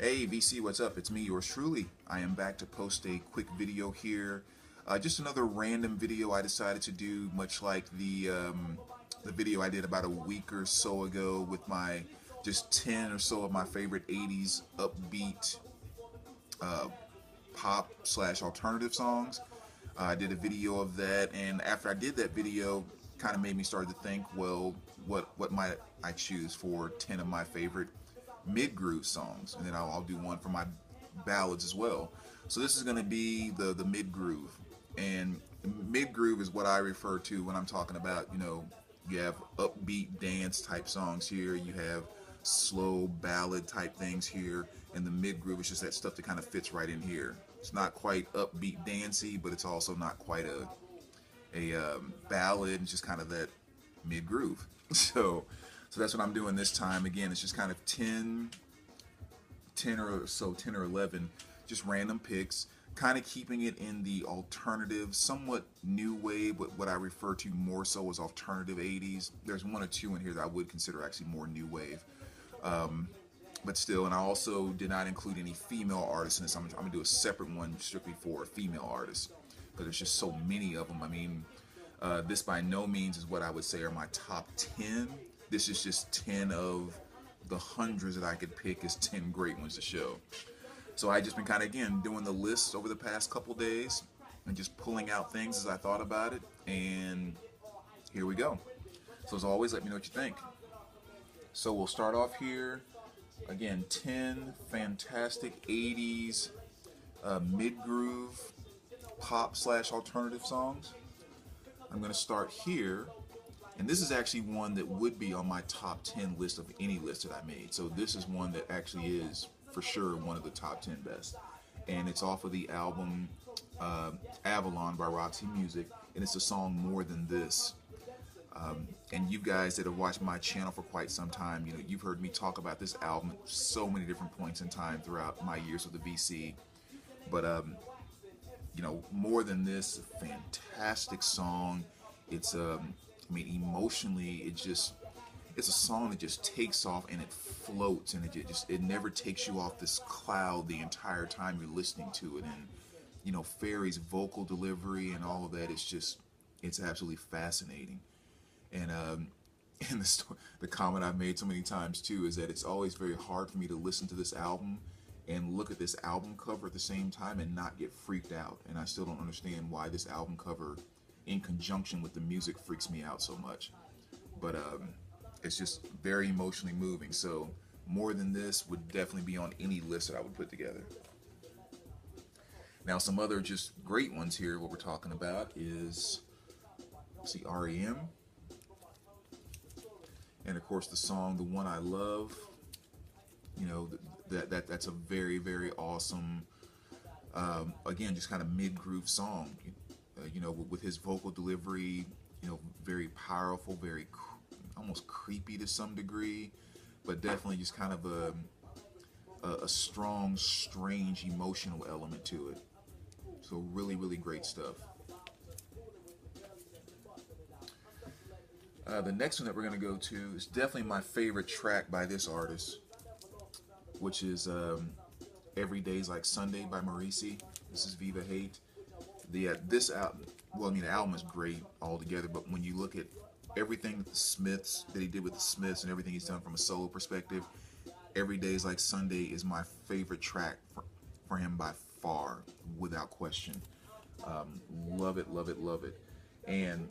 Hey VC, what's up? It's me, yours truly. I am back to post a quick video here. Just another random video I decided to do, much like the video I did about a week or so ago with my just 10 or so of my favorite 80s upbeat uh, pop slash alternative songs. I did a video of that, and after I did that video, kind of made me start to think, well, what might I choose for 10 of my favorite mid groove songs, and then I'll do one for my ballads as well. So this is going to be the mid groove, and mid groove is what I refer to when I'm talking about, you have upbeat dance type songs here, you have slow ballad type things here, and the mid groove is just that stuff that kind of fits right in here. It's not quite upbeat dancey, but it's also not quite a ballad. It's just kind of that mid groove. So that's what I'm doing this time. Again, it's just kind of 10 or so, 10 or 11, just random picks, kind of keeping it in the alternative, somewhat new wave, but what I refer to more so as alternative 80s. There's one or two in here that I would consider actually more new wave. But still, and I also did not include any female artists in this. I'm going to do a separate one strictly for female artists because there's just so many of them. I mean, this by no means is what I would say are my top 10. This is just 10 of the hundreds that I could pick as 10 great ones to show. So I just been kind of, again, doing the list over the past couple days and just pulling out things as I thought about it. And here we go. So as always, let me know what you think. So we'll start off here. Again, 10 fantastic 80s mid-groove pop slash alternative songs. I'm going to start here. And this is actually one that would be on my top 10 list of any list that I made. So this is one that actually is for sure one of the top 10 best. And it's off of the album Avalon by Roxy Music. And it's the song More Than This. And you guys that have watched my channel for quite some time, you've heard me talk about this album at so many different points in time throughout my years with the VC. But, More Than This, a fantastic song. It's, emotionally, it's a song that just takes off and it floats and it never takes you off this cloud the entire time you're listening to it. And, Ferry's vocal delivery and all of that, it's absolutely fascinating. And and the comment I've made so many times too is that it's always very hard for me to listen to this album and look at this album cover at the same time and not get freaked out. And I still don't understand why this album cover, in conjunction with the music, freaks me out so much. But it's just very emotionally moving. So More Than This would definitely be on any list that I would put together. Now some other just great ones here. What we're talking about is, see, REM. And of course the song The One I Love. That's a very, very awesome, again, just kind of mid-groove song. With his vocal delivery, very powerful, very almost creepy to some degree, but definitely just kind of a strong, strange, emotional element to it. So really, really great stuff. The next one that we're going to go to is definitely my favorite track by this artist, which is Every Day's Like Sunday by Morrissey. This is Viva Hate. This album, the album is great altogether, but when you look at everything that he did with the Smiths and everything he's done from a solo perspective, Every Day's Like Sunday is my favorite track for him by far, without question. Love it, love it, love it. And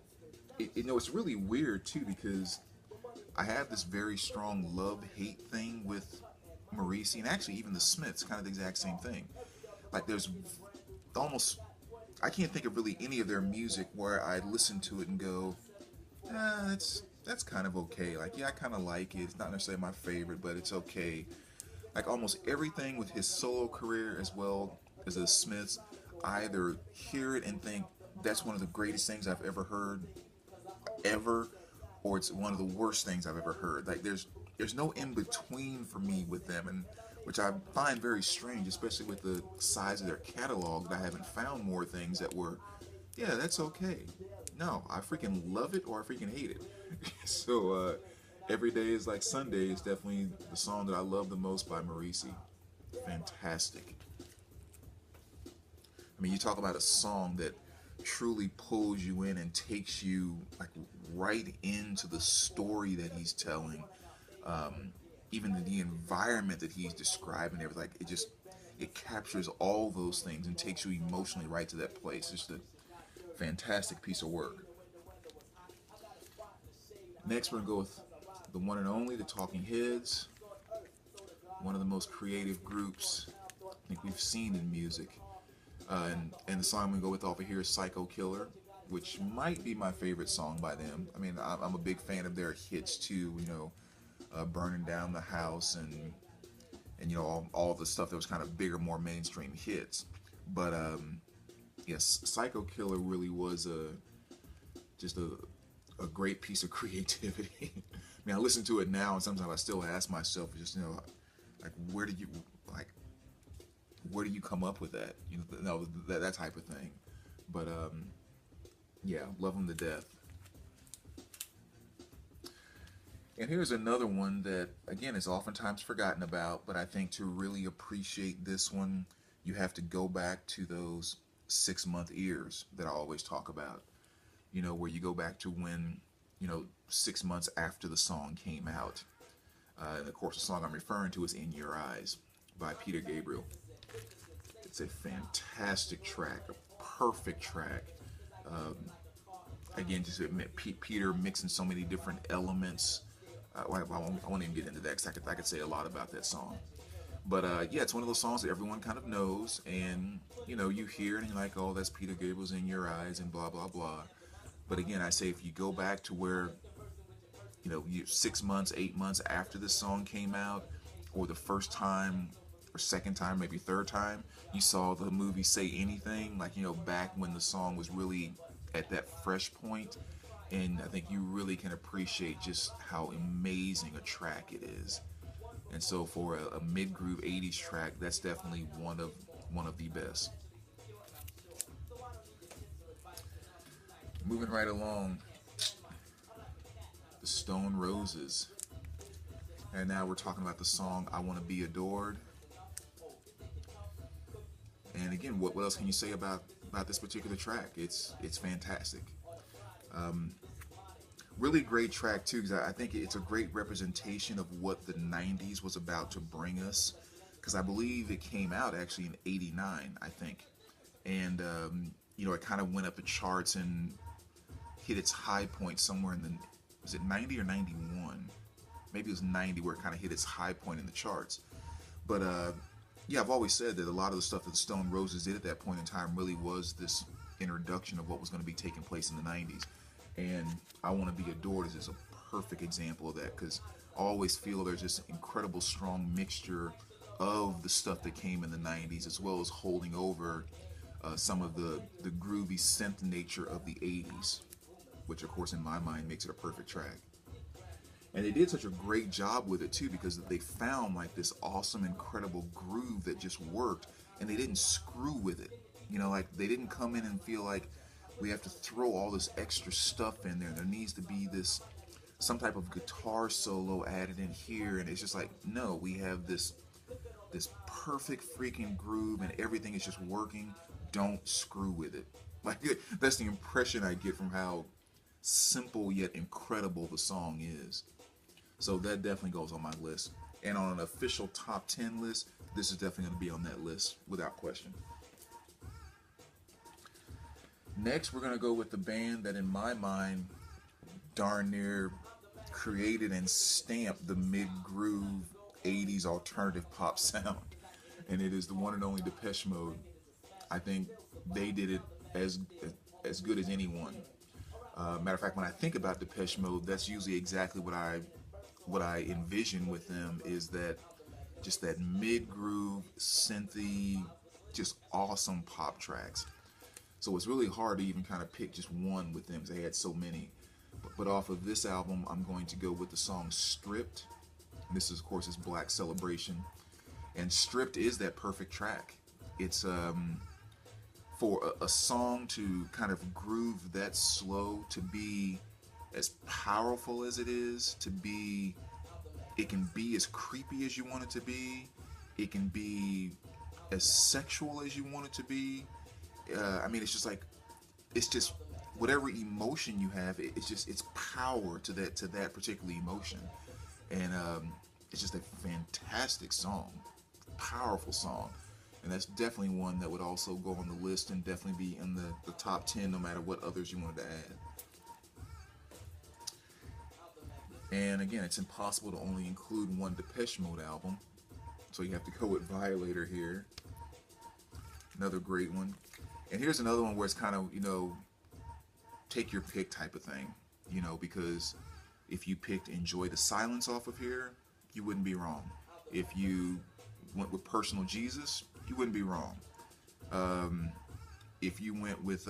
it's really weird too, because I have this very strong love-hate thing with Morrissey, and actually even the Smiths, kind of the exact same thing. Like there's almost, I can't think of really any of their music where I listen to it and go, that's kind of okay. Like, yeah, I kind of like it. It's not necessarily my favorite, but it's okay. Like almost everything with his solo career as well as the Smiths, I either hear it and think that's one of the greatest things I've ever heard, ever, or it's one of the worst things I've ever heard. Like there's no in between for me with them, and which I find very strange, especially with the size of their catalog, that I haven't found more things that were, yeah, that's okay. No, I freaking love it or I freaking hate it. So Every Day Is Like Sunday is definitely the song that I love the most by Morrissey. Fantastic. I mean, you talk about a song that truly pulls you in and takes you like right into the story that he's telling. Even the environment that he's describing, everything, like it captures all those things and takes you emotionally right to that place. It's just a fantastic piece of work. Next, we're gonna go with the one and only, the Talking Heads, one of the most creative groups I think we've seen in music. And the song I'm gonna go with off of here is "Psycho Killer," which might be my favorite song by them. I mean, I'm a big fan of their hits too. Burning down the house and all the stuff that was kind of bigger, more mainstream hits. But yes, "Psycho Killer" really was just a great piece of creativity. I mean, I listen to it now, and sometimes I still ask myself, just like like where do you come up with that? That type of thing. But yeah, love them to death. And here's another one that, again, is oftentimes forgotten about, but I think to really appreciate this one, you have to go back to those 6-month ears that I always talk about. Where you go back to when, 6 months after the song came out. And of course, the song I'm referring to is "In Your Eyes" by Peter Gabriel. It's a fantastic track, a perfect track. Um, Again, just admit Peter mixing so many different elements. I won't even get into that because I could say a lot about that song. But yeah, it's one of those songs that everyone kind of knows, and you hear it and you're like, oh, that's Peter Gabriel's "In Your Eyes" and blah blah blah. But again, I say if you go back to where 6 months, 8 months after this song came out, or the first time or second time, maybe third time, you saw the movie "Say Anything," like back when the song was really at that fresh point, and I think you really can appreciate just how amazing a track it is. And so for a mid-groove 80s track, that's definitely one of the best. Moving right along, the Stone Roses. And now we're talking about the song "I Want to Be Adored." And again, what else can you say about this particular track? It's fantastic. Really great track too, because I think it's a great representation of what the 90s was about to bring us. Because I believe it came out actually in '89, I think. And it kind of went up the charts and hit its high point somewhere in was it 90 or 91? Maybe it was 90 where it kind of hit its high point in the charts. But yeah, I've always said that a lot of the stuff that the Stone Roses did at that point in time really was this introduction of what was going to be taking place in the 90s. And "I Want to Be Adored" is just a perfect example of that, because I always feel there's this incredible strong mixture of the stuff that came in the 90s, as well as holding over some of the groovy synth nature of the 80s, which of course in my mind makes it a perfect track. And they did such a great job with it too, because they found like this awesome, incredible groove that just worked, and they didn't screw with it. Like they didn't come in and feel like we have to throw all this extra stuff in there. There needs to be some type of guitar solo added in here, and it's just like, no, we have this perfect freaking groove, and everything is just working. Don't screw with it. Like that's the impression I get from how simple yet incredible the song is. So that definitely goes on my list. And on an official top 10 list, this is definitely going to be on that list without question. Next, we're going to go with the band that in my mind darn near created and stamped the mid-groove 80s alternative pop sound. And it is the one and only Depeche Mode. I think they did it as good as anyone. Matter of fact, when I think about Depeche Mode, that's usually exactly what I envision with them, is that just that mid-groove, synthy, just awesome pop tracks. So it's really hard to even kind of pick just one with them, because they had so many. But off of this album, I'm going to go with the song "Stripped." And this is, of course, is Black Celebration. And "Stripped" is that perfect track. It's for a song to kind of groove that slow, to be as powerful as it is, it can be as creepy as you want it to be, It can be as sexual as you want it to be. I mean, it's just like, it's just whatever emotion you have. It's power to that particular emotion, and it's just a fantastic song, powerful song, and that's definitely one that would also go on the list and definitely be in the top 10, no matter what others you wanted to add. And again, it's impossible to only include one Depeche Mode album, so you have to go with Violator here. Another great one. And here's another one where it's kind of, take your pick type of thing, because if you picked Enjoy the Silence off of here, you wouldn't be wrong. If you went with Personal Jesus, you wouldn't be wrong. If you went with,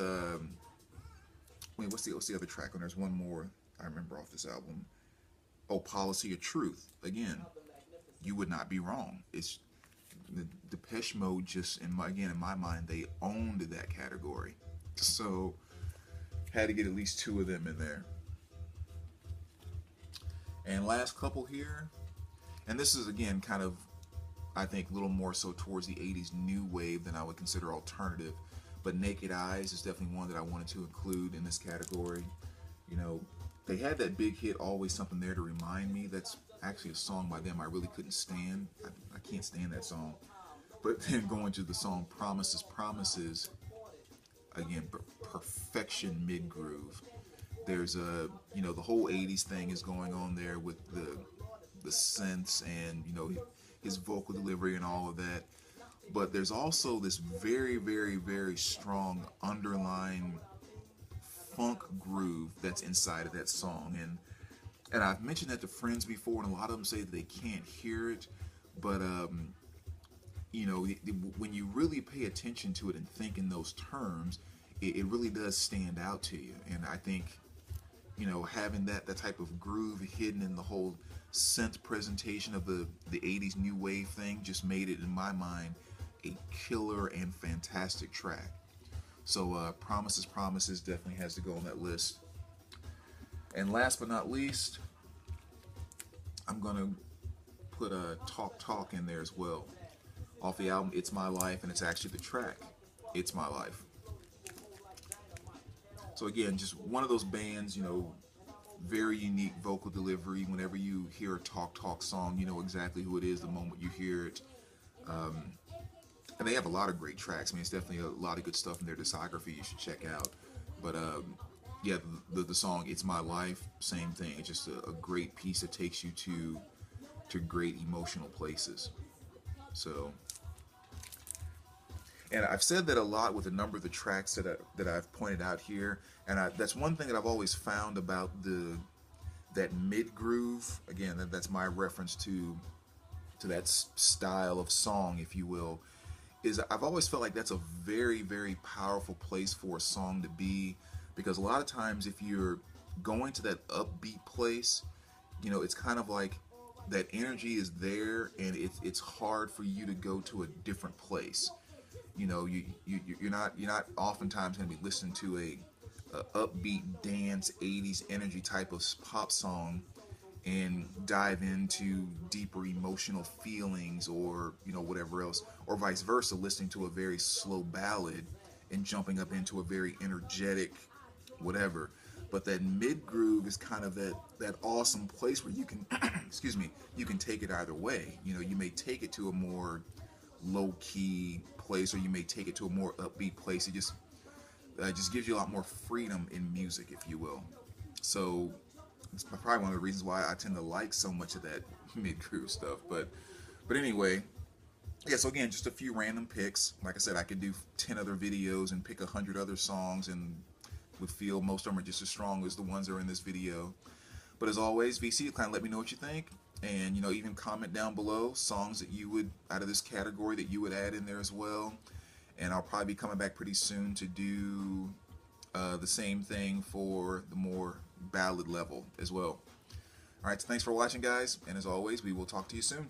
wait, what's the other track? And there's one more I remember off this album. Oh, Policy of Truth. Again, you would not be wrong. It's the Depeche Mode. Just in my mind, they owned that category. So had to get at least two of them in there. And last couple here, and this is again kind of, I think, a little more so towards the 80s new wave than I would consider alternative. But Naked Eyes is definitely one that I wanted to include in this category. They had that big hit, Always Something There to Remind Me. That's actually a song by them I really couldn't stand. I can't stand that song. But then going to the song Promises, Promises, again, perfection mid-groove. There's the whole 80s thing is going on there with the synths and, his vocal delivery and all of that. But there's also this very, very, very strong underlying funk groove that's inside of that song, and I've mentioned that to friends before, and a lot of them say that they can't hear it, but when you really pay attention to it and think in those terms, it really does stand out to you. And I think having that type of groove hidden in the whole synth presentation of the 80s new wave thing just made it, in my mind, a killer and fantastic track. So Promises, Promises definitely has to go on that list. And last but not least, I'm going to put a Talk Talk in there as well. Off the album It's My Life, and it's actually the track It's My Life. So again, just one of those bands, very unique vocal delivery. Whenever you hear a Talk Talk song, you know exactly who it is the moment you hear it. And they have a lot of great tracks. I mean, it's definitely a lot of good stuff in their discography you should check out. But yeah, the song It's My Life, same thing. It's just a great piece that takes you to great emotional places. So, and I've said that a lot with a number of the tracks that I've pointed out here. And that's one thing that I've always found about that mid groove. Again, that's my reference to that style of song, if you will. Is I've always felt like that's a very, very powerful place for a song to be, because a lot of times if you're going to that upbeat place, it's kind of like that energy is there, and it's hard for you to go to a different place. You're not oftentimes going to be listening to a upbeat dance 80s energy type of pop song and dive into deeper emotional feelings, or whatever else, or vice versa, listening to a very slow ballad and jumping up into a very energetic whatever. But that mid groove is kind of that awesome place where you can excuse me, you can take it either way. You may take it to a more low key place, or you may take it to a more upbeat place. It just gives you a lot more freedom in music, if you will. So it's probably one of the reasons why I tend to like so much of that mid-groove stuff. But anyway, yeah, so again, just a few random picks. Like I said, I could do 10 other videos and pick 100 other songs, and would feel most of them are just as strong as the ones that are in this video. But as always, VC, kind of let me know what you think. And, even comment down below songs that you would, out of this category, that you would add in there as well. And I'll probably be coming back pretty soon to do the same thing for the more ballad level as well. Alright, so thanks for watching, guys, and as always, we will talk to you soon.